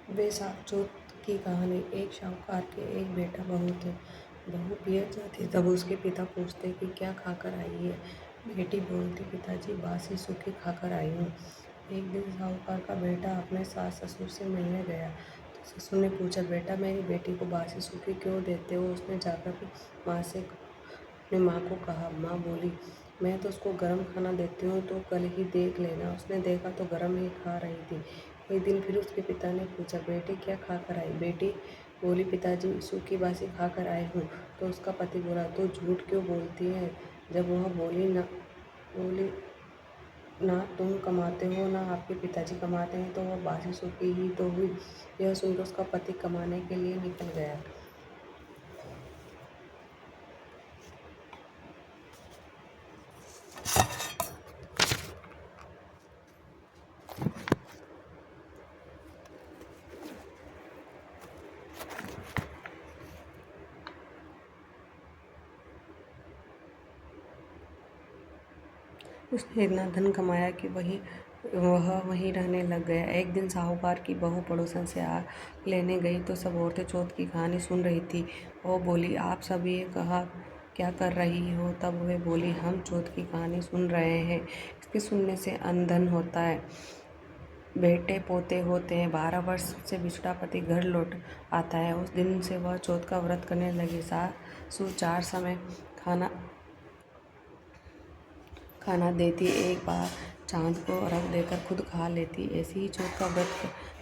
बेसाचोत की कहानी। एक शाहूकार के एक बेटा बहू थे। बहू पिए जाती तब उसके पिता पूछते कि क्या खाकर आई है। बेटी बोलती, पिताजी बासी सूखी खाकर आई हूँ। एक दिन साहूकार का बेटा अपने सास ससुर से मिलने गया तो ससुर ने पूछा, बेटा मेरी बेटी को बासी सूखी क्यों देते हो? उसने जाकर अपनी माँ को कहा। माँ बोली, मैं तो उसको गर्म खाना देती हूँ तो कल ही देख लेना। उसने देखा तो गर्म ही खा रही थी। एक दिन फिर उसके पिता ने पूछा, बेटी क्या खाकर आई? बेटी बोली, पिताजी सूखी बासी खाकर आई हूँ। तो उसका पति बोला, तो झूठ क्यों बोलती है? जब वह बोली ना तुम कमाते हो ना आपके पिताजी कमाते हैं तो वह बासी सूखी ही तो हुई। यह सुनकर उसका पति कमाने के लिए निकल गया। उसने इतना धन कमाया कि वह वहीं रहने लग गया। एक दिन साहूकार की बहू पड़ोसन से आग लेने गई तो सब औरतें चौथ की कहानी सुन रही थी। वो बोली, आप सब ये कहा क्या कर रही हो? तब वे बोली, हम चौथ की कहानी सुन रहे हैं। इसके सुनने से अन्न होता है, बेटे पोते होते हैं। 12 वर्ष से बिछड़ा पति घर लौट आता है। उस दिन से वह चौथ का व्रत करने लगी। सासू 4 समय खाना देती, एक बार चांद को अर्घ देकर खुद खा लेती। ऐसे ही चौथ का व्रत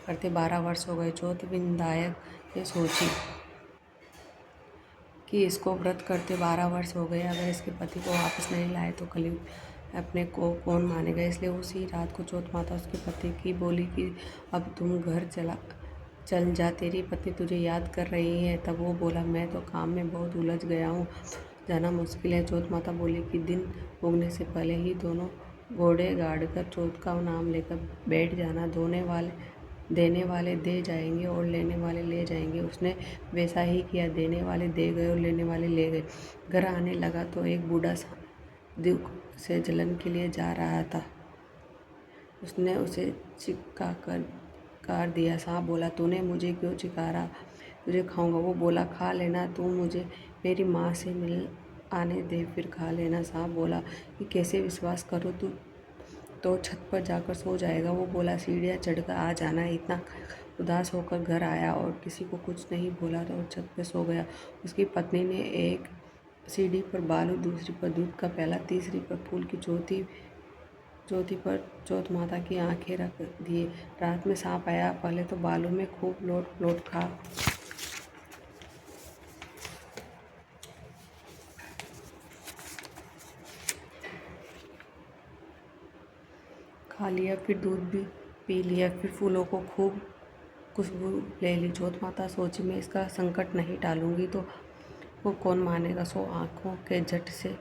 करते 12 वर्ष हो गए। चौथ विनायक ने सोची कि इसको व्रत करते 12 वर्ष हो गए, अगर इसके पति को वापस नहीं लाए तो कलयुग अपने को कौन मानेगा। इसलिए उसी रात को चौथ माता उसके पति की बोली कि अब तुम घर चल जा, तेरी पत्नी तुझे याद कर रही है। तब वो बोला, मैं तो काम में बहुत उलझ गया हूँ, जाना मुश्किल है। चौथ माता बोली कि दिन उगने से पहले ही दोनों घोड़े गाड़कर चौथ का नाम लेकर बैठ जाना। देने वाले दे जाएंगे और लेने वाले ले जाएंगे। उसने वैसा ही किया। देने वाले दे गए और लेने वाले ले गए। घर आने लगा तो एक बूढ़ा दुख से जलन के लिए जा रहा था। उसने उसे चिक्कार दिया। सांप बोला, तूने मुझे क्यों चिकारा? तुझे खाऊंगा। वो बोला, खा लेना, तू मुझे मेरी माँ से मिल आने दे, फिर खा लेना। सांप बोला कि कैसे विश्वास करूँ, तू तो छत पर जाकर सो जाएगा। वो बोला, सीढ़ियाँ चढ़कर आ जाना। इतना उदास होकर घर आया और किसी को कुछ नहीं बोला और छत पर सो गया। उसकी पत्नी ने एक सीढ़ी पर बालू, दूसरी पर दूध का प्याला, तीसरी पर फूल की चौथी पर चौथ माता की आंखें रख दिए। रात में सांप आया। पहले तो बालू में खूब लोट खा लिया, फिर दूध भी पी लिया, फिर फूलों को खूब खुशबू ले ली। चौथ माता सोची, मैं इसका संकट नहीं टालूंगी तो वो कौन मानेगा। सो आँखों के झट से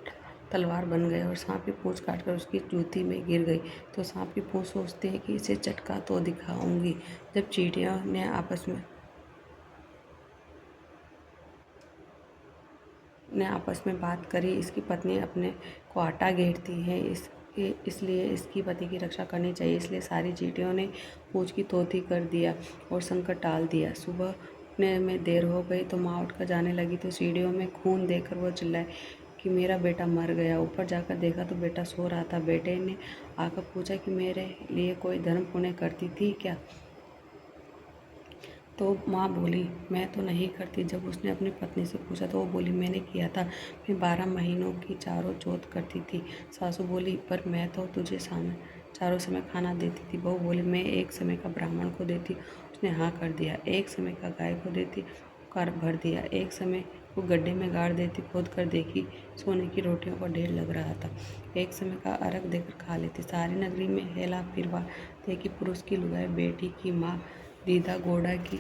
तलवार बन गए और सांप की पूँछ काटकर उसकी जूती में गिर गई। तो सांप की पूँछ सोचती है कि इसे चटका तो दिखाऊंगी। जब चींटियों ने आपस में बात करी, इसकी पत्नी अपने को आटा घेरती है, इसलिए इसकी पति की रक्षा करनी चाहिए। इसलिए सारी चींटियों ने पूँछ की तोती कर दिया और संकट टाल दिया। सुबह उठने में देर हो गई तो माँ उठकर जाने लगी तो सीढ़ियों में खून देखकर वो चिल्लाए कि मेरा बेटा मर गया। ऊपर जाकर देखा तो बेटा सो रहा था। बेटे ने आकर पूछा कि मेरे लिए कोई धर्म पुण्य करती थी क्या? तो माँ बोली, मैं तो नहीं करती। जब उसने अपनी पत्नी से पूछा तो वो बोली, मैंने किया था। मैं 12 महीनों की चारों चौथ करती थी। सासू बोली, पर मैं तो तुझे चारों समय खाना देती थी। बहू बोली, मैं एक समय का ब्राह्मण को देती। उसने हाँ कर दिया। एक समय का गाय को देती, कर भर दिया। एक समय को गड्ढे में गाड़ देती, खोद कर देखी, सोने की रोटियों का ढेर लग रहा था। एक समय का अर्घ देकर खा लेती। सारी नगरी में हेला फिरवा देखी, पुरुष की लुगाई, बेटी की माँ, दीदा घोड़ा की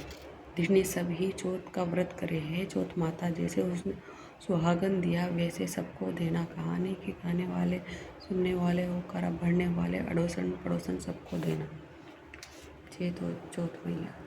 धिरनी सब ही चौथ का व्रत करे। है चौथ माता, जैसे उसने सुहागन दिया वैसे सबको देना। कहानी के खाने वाले, सुनने वाले, होकर भरने वाले, अड़ोसन पड़ोसन सबको देना। जय चौथ मैया।